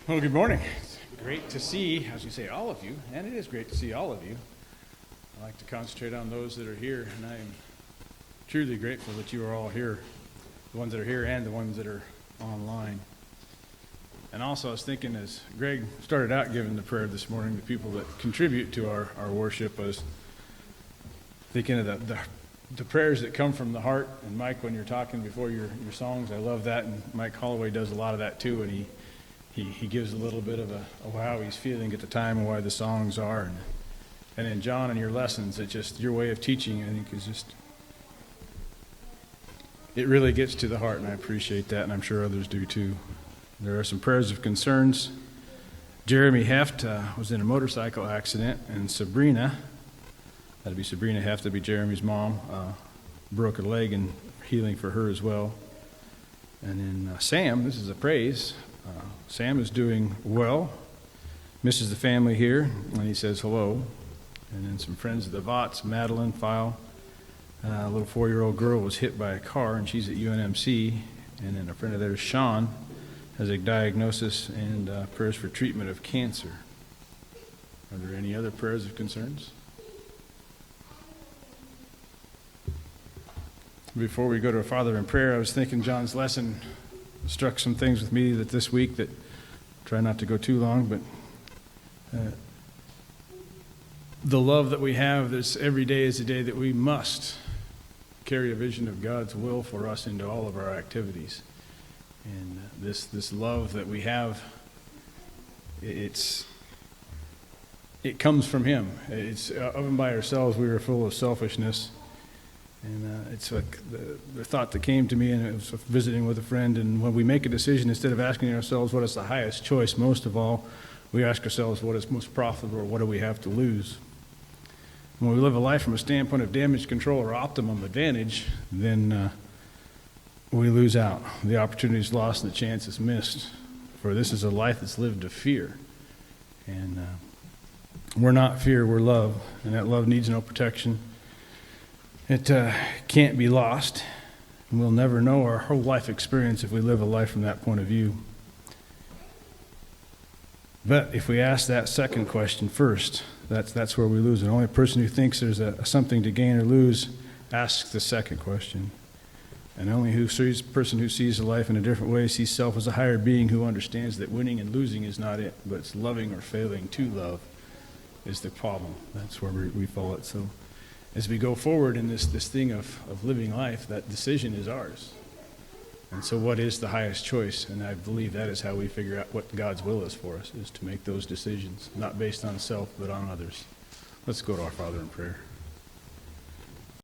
Well, good morning. It's great to see, as you say, all of you, and it is great to see all of you. I like to concentrate on those that are here, and I am truly grateful that you are all here, the ones that are here and the ones that are online. And also, I was thinking as Greg started out giving the prayer this morning, the people that contribute to our worship, I was thinking of the prayers that come from the heart. And Mike, when you're talking before your songs, I love that, and Mike Holloway does a lot of that too, and he gives a little bit of how he's feeling at the time and why the songs are. And then John, and your lessons, it's just your way of teaching, I think, is just, it really gets to the heart, and I appreciate that, and I'm sure others do too. There are some prayers of concerns. Jeremy Heft was in a motorcycle accident, and Sabrina, that'd be Sabrina Heft, that'd be Jeremy's mom, broke a leg, and healing for her as well. And then Sam, this is a praise. Sam is doing well, misses the family here, and he says hello. And then some friends of the Votts, Madeline, File, a little 4-year-old girl was hit by a car, and she's at UNMC. And then a friend of theirs, Sean, has a diagnosis and prayers for treatment of cancer. Are there any other prayers of concerns? Before we go to our Father in prayer, I was thinking John's lesson struck some things with me that this week that try not to go too long, but the love that we have, this every day is a day that we must carry a vision of God's will for us into all of our activities. And this love that we have, it comes from Him. It's of and by ourselves we are full of selfishness. And it's like the thought that came to me, and it was visiting with a friend, and when we make a decision, instead of asking ourselves what is the highest choice, most of all, we ask ourselves what is most profitable, or what do we have to lose? When we live a life from a standpoint of damage control or optimum advantage, then we lose out. The opportunity is lost and the chance is missed. For this is a life that's lived of fear. And we're not fear, we're love, and that love needs no protection. It can't be lost, and we'll never know our whole life experience if we live a life from that point of view. But if we ask that second question first, that's where we lose. And only a person who thinks there's something to gain or lose asks the second question. And only a person who sees life in a different way sees self as a higher being who understands that winning and losing is not it, but it's loving or failing to love is the problem. That's where we fall it. So as we go forward in this thing of living life, that decision is ours. And so what is the highest choice? And I believe that is how we figure out what God's will is for us, is to make those decisions, not based on self, but on others. Let's go to our Father in prayer.